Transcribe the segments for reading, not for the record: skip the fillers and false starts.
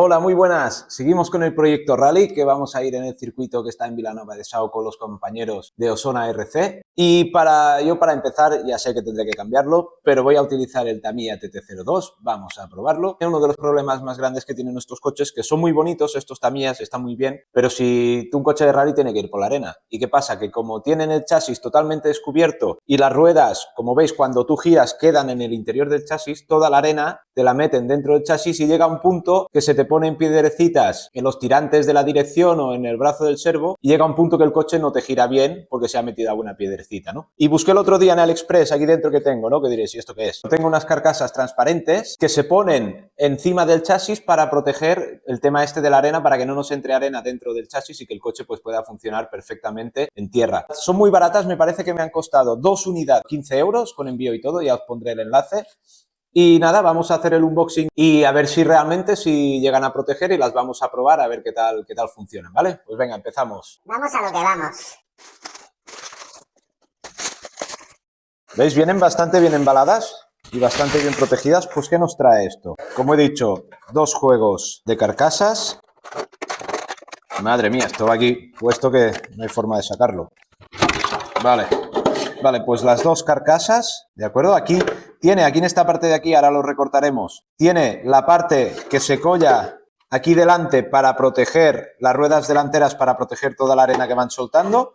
Hola, muy buenas. Seguimos con el proyecto Rally, que vamos a ir en el circuito que está en Vilanova de Sau con los compañeros de Osona RC. Y para empezar, ya sé que tendré que cambiarlo, pero voy a utilizar el Tamiya TT02. Vamos a probarlo. Uno de los problemas más grandes que tienen nuestros coches, que son muy bonitos, estos Tamiyas están muy bien, pero si un coche de rally tiene que ir por la arena. ¿Y qué pasa? Que como tienen el chasis totalmente descubierto y las ruedas, como veis, cuando tú giras quedan en el interior del chasis, toda la arena te la meten dentro del chasis y llega a un punto que se te ponen piedrecitas en los tirantes de la dirección o en el brazo del servo y llega a un punto que el coche no te gira bien porque se ha metido alguna piedrecita, ¿no? Y busqué el otro día en AliExpress, aquí dentro que tengo, ¿no? Que diréis, ¿y esto qué es? Tengo unas carcasas transparentes que se ponen encima del chasis para proteger el tema este de la arena, para que no nos entre arena dentro del chasis y que el coche pues pueda funcionar perfectamente en tierra. Son muy baratas, me parece que me han costado 2 unidades, 15 euros con envío y todo, ya os pondré el enlace. Y nada, vamos a hacer el unboxing y a ver si realmente si llegan a proteger y las vamos a probar a ver qué tal funcionan, ¿vale? Pues venga, empezamos. Vamos a lo que vamos. ¿Veis? Vienen bastante bien embaladas y bastante bien protegidas. Pues ¿qué nos trae esto? Como he dicho, 2 juegos de carcasas. Madre mía, esto va aquí puesto que no hay forma de sacarlo. Vale, pues las 2 carcasas, ¿de acuerdo? Aquí en esta parte de aquí, ahora lo recortaremos, tiene la parte que se colla aquí delante para proteger las ruedas delanteras, para proteger toda la arena que van soltando,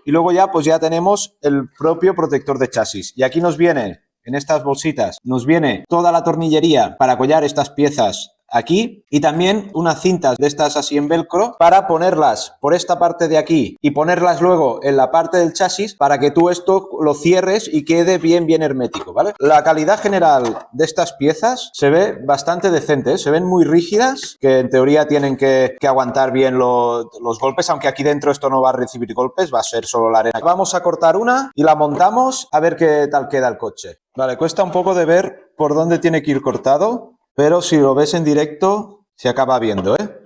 y luego ya pues ya tenemos el propio protector de chasis. Y aquí nos viene, en estas bolsitas, nos viene toda la tornillería para collar estas piezas aquí y también unas cintas de estas así en velcro para ponerlas por esta parte de aquí y ponerlas luego en la parte del chasis para que tú esto lo cierres y quede bien hermético, ¿vale? La calidad general de estas piezas se ve bastante decente, ¿eh? Se ven muy rígidas, que en teoría tienen que aguantar bien los golpes, aunque aquí dentro esto no va a recibir golpes, va a ser solo la arena. Vamos a cortar una y la montamos a ver qué tal queda el coche. Vale, cuesta un poco de ver por dónde tiene que ir cortado, pero si lo ves en directo, se acaba viendo, ¿eh?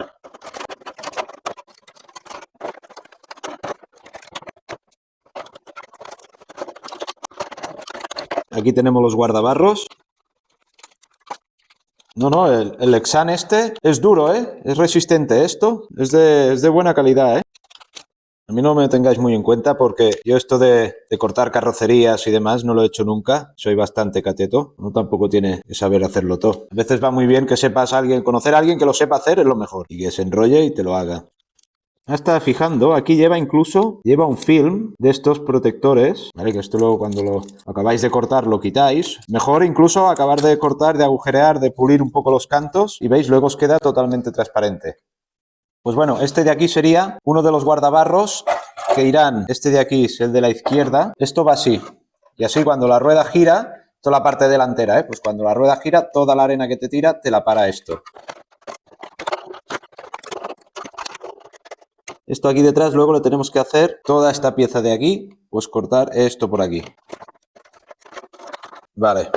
Aquí tenemos los guardabarros. No, el Lexan este es duro, ¿eh? Es resistente esto. Es de buena calidad, ¿eh? A mí no me tengáis muy en cuenta porque yo esto de cortar carrocerías y demás no lo he hecho nunca. Soy bastante cateto. No tampoco tiene que saber hacerlo todo. A veces va muy bien que sepas a alguien, conocer a alguien que lo sepa hacer es lo mejor. Y que se enrolle y te lo haga. Ya está fijando, aquí lleva un film de estos protectores, ¿vale? Que esto luego cuando lo acabáis de cortar lo quitáis. Mejor incluso acabar de cortar, de agujerear, de pulir un poco los cantos y veis, luego os queda totalmente transparente. Pues bueno, este de aquí sería uno de los guardabarros que irán, este de aquí es el de la izquierda, esto va así, y así cuando la rueda gira, toda la parte delantera, pues cuando la rueda gira, toda la arena que te tira te la para esto. Esto aquí detrás luego le tenemos que hacer toda esta pieza de aquí, pues cortar esto por aquí. Vale,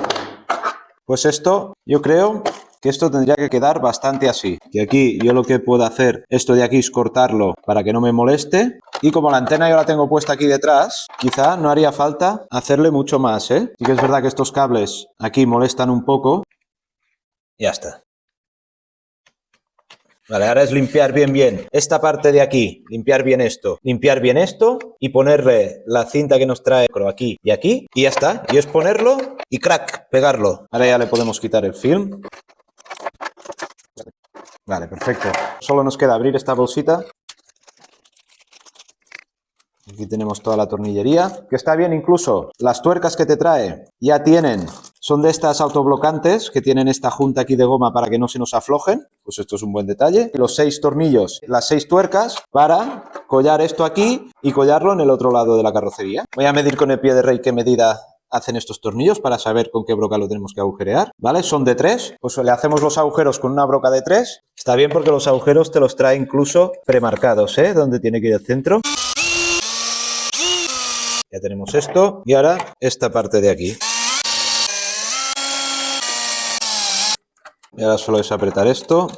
pues esto yo creo que esto tendría que quedar bastante así. Y aquí yo lo que puedo hacer, esto de aquí es cortarlo para que no me moleste. Y como la antena yo la tengo puesta aquí detrás, quizá no haría falta hacerle mucho más, ¿eh? Sí que es verdad que estos cables aquí molestan un poco. Ya está. Vale, ahora es limpiar bien esta parte de aquí, limpiar bien esto y ponerle la cinta que nos trae aquí y aquí y ya está. Y es ponerlo y crack, pegarlo. Ahora ya le podemos quitar el film. Vale, perfecto. Solo nos queda abrir esta bolsita. Aquí tenemos toda la tornillería, que está bien, incluso las tuercas que te trae ya son de estas autoblocantes que tienen esta junta aquí de goma para que no se nos aflojen, pues esto es un buen detalle. Y los 6 tornillos, las 6 tuercas para collar esto aquí y collarlo en el otro lado de la carrocería. Voy a medir con el pie de rey qué medida hacen estos tornillos para saber con qué broca lo tenemos que agujerear, ¿vale? Son de 3, pues le hacemos los agujeros con una broca de 3. Está bien porque los agujeros te los trae incluso premarcados, ¿eh? Donde tiene que ir el centro. Ya tenemos esto y ahora esta parte de aquí. Y ahora solo es apretar esto.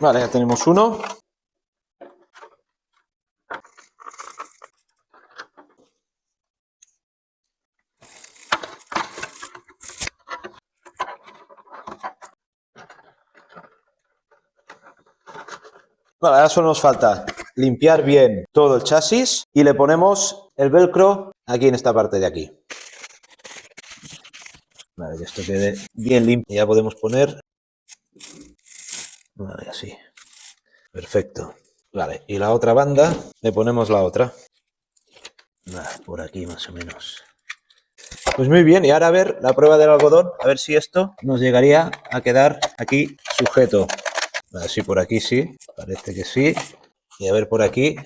Vale, ya tenemos uno. Vale, ahora solo nos falta limpiar bien todo el chasis y le ponemos el velcro aquí en esta parte de aquí. Vale, que esto quede bien limpio. Ya podemos poner... Vale, así. Perfecto. Vale, y la otra banda le ponemos la otra. Vale, por aquí más o menos. Pues muy bien, y ahora a ver la prueba del algodón, a ver si esto nos llegaría a quedar aquí sujeto. Vale, sí, por aquí sí, parece que sí. Y a ver por aquí,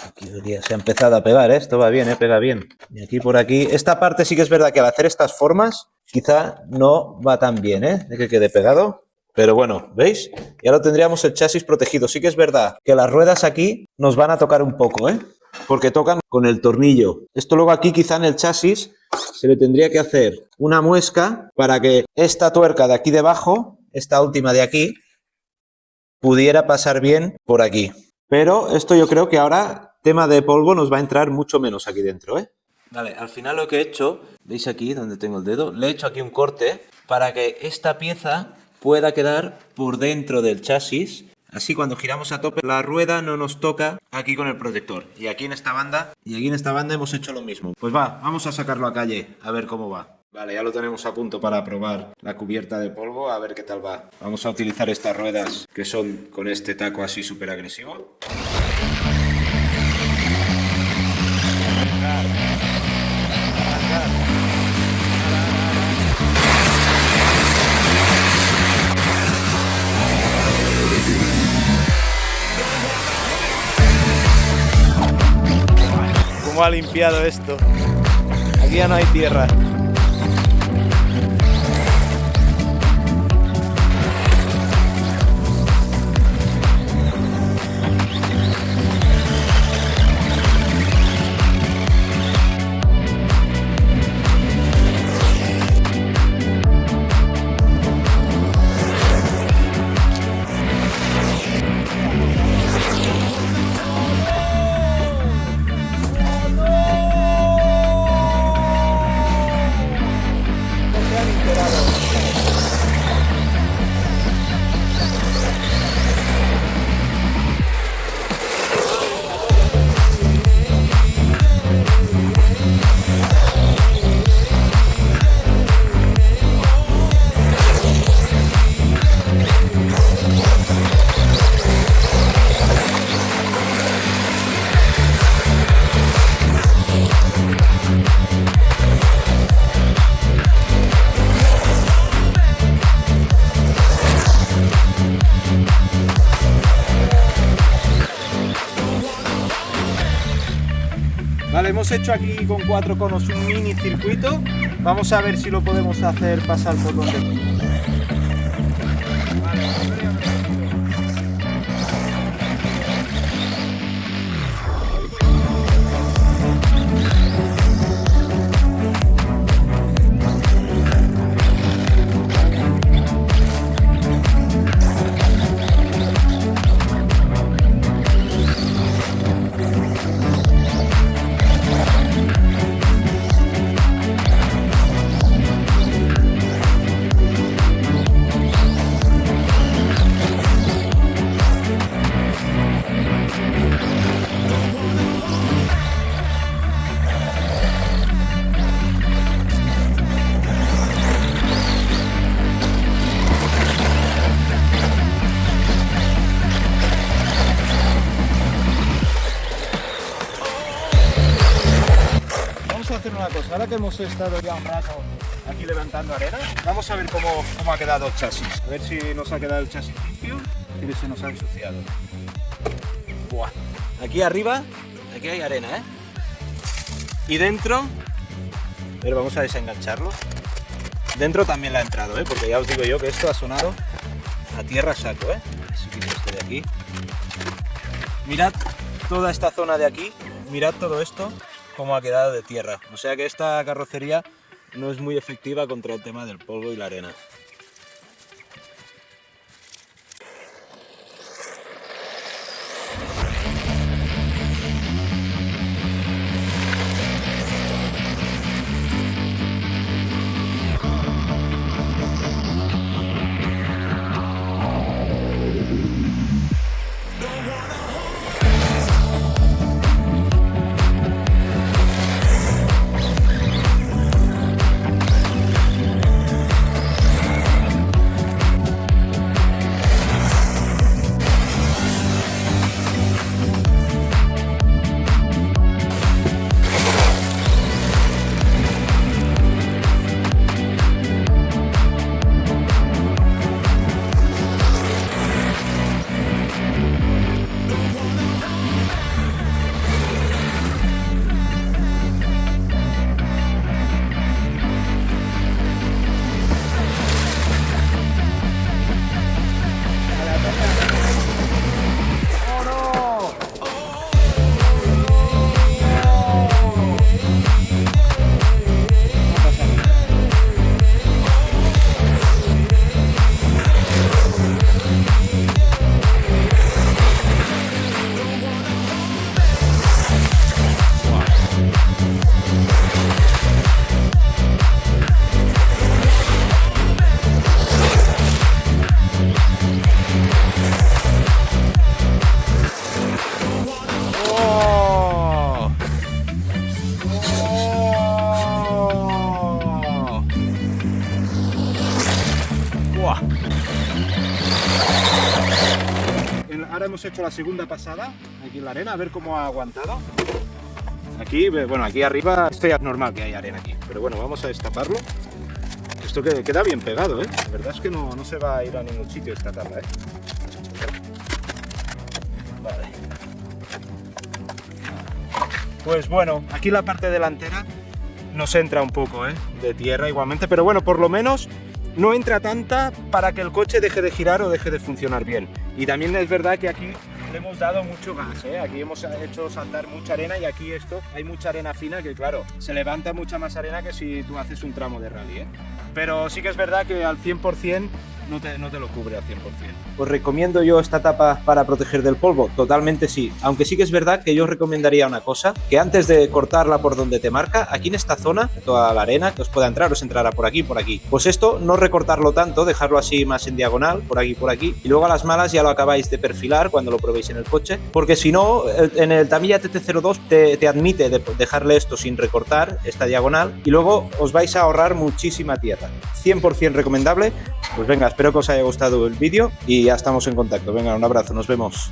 aquí ya se ha empezado a pegar, ¿eh? Esto va bien, pega bien. Y aquí por aquí, esta parte sí que es verdad que al hacer estas formas, quizá no va tan bien, de que quede pegado. Pero bueno, ¿veis? Ya lo tendríamos el chasis protegido. Sí que es verdad que las ruedas aquí nos van a tocar un poco, porque tocan con el tornillo. Esto luego aquí quizá en el chasis se le tendría que hacer una muesca para que esta tuerca de aquí debajo, esta última de aquí, pudiera pasar bien por aquí. Pero esto yo creo que ahora, tema de polvo, nos va a entrar mucho menos aquí dentro, Vale, al final lo que he hecho, veis aquí donde tengo el dedo, le he hecho aquí un corte para que esta pieza pueda quedar por dentro del chasis. Así cuando giramos a tope la rueda no nos toca aquí con el protector. Y aquí en esta banda, hemos hecho lo mismo. Pues vamos a sacarlo a calle, a ver cómo va. Vale, ya lo tenemos a punto para probar la cubierta de polvo, a ver qué tal va. Vamos a utilizar estas ruedas que son con este taco así súper agresivo. ¿Cómo ha limpiado esto? Aquí ya no hay tierra. Vale, hemos hecho aquí con 4 conos un mini circuito. Vamos a ver si lo podemos hacer pasar por donde... Una cosa, ahora que hemos estado ya un rato aquí levantando arena, vamos a ver cómo ha quedado el chasis, a ver si nos ha quedado el chasis limpio y si se nos ha ensuciado. Buah. Aquí arriba, aquí hay arena, y dentro, a ver, vamos a desengancharlo, dentro también la ha entrado, porque ya os digo yo que esto ha sonado a tierra saco, así que esto de aquí, mirad toda esta zona de aquí, mirad todo esto cómo ha quedado de tierra. O sea que esta carrocería no es muy efectiva contra el tema del polvo y la arena. ahora hemos hecho la segunda pasada aquí en la arena, a ver cómo ha aguantado. Aquí, bueno, aquí arriba esto ya es normal que haya arena aquí, pero bueno, vamos a destaparlo. Esto que queda bien pegado, ¿eh? La verdad es que no se va a ir a ningún sitio esta tabla, ¿eh? Vale. Pues bueno, aquí la parte delantera nos entra un poco, ¿eh? De tierra igualmente, pero bueno, por lo menos no entra tanta para que el coche deje de girar o deje de funcionar bien. Y también es verdad que aquí le hemos dado mucho gas, ¿eh? Aquí hemos hecho saltar mucha arena y aquí hay mucha arena fina que claro, se levanta mucha más arena que si tú haces un tramo de rally, ¿eh? Pero sí que es verdad que al 100% no te lo cubre al 100%. ¿Os recomiendo yo esta tapa para proteger del polvo? Totalmente sí, aunque sí que es verdad que yo os recomendaría una cosa, que antes de cortarla por donde te marca, aquí en esta zona, toda la arena que os pueda entrar, os entrará por aquí, pues esto no recortarlo tanto, dejarlo así más en diagonal, por aquí, y luego a las malas ya lo acabáis de perfilar cuando lo probéis en el coche, porque si no, en el Tamiya TT02 te admite dejarle esto sin recortar, esta diagonal, y luego os vais a ahorrar muchísima tierra. 100% recomendable. Pues venga, espero que os haya gustado el vídeo y ya estamos en contacto. Venga, un abrazo, nos vemos.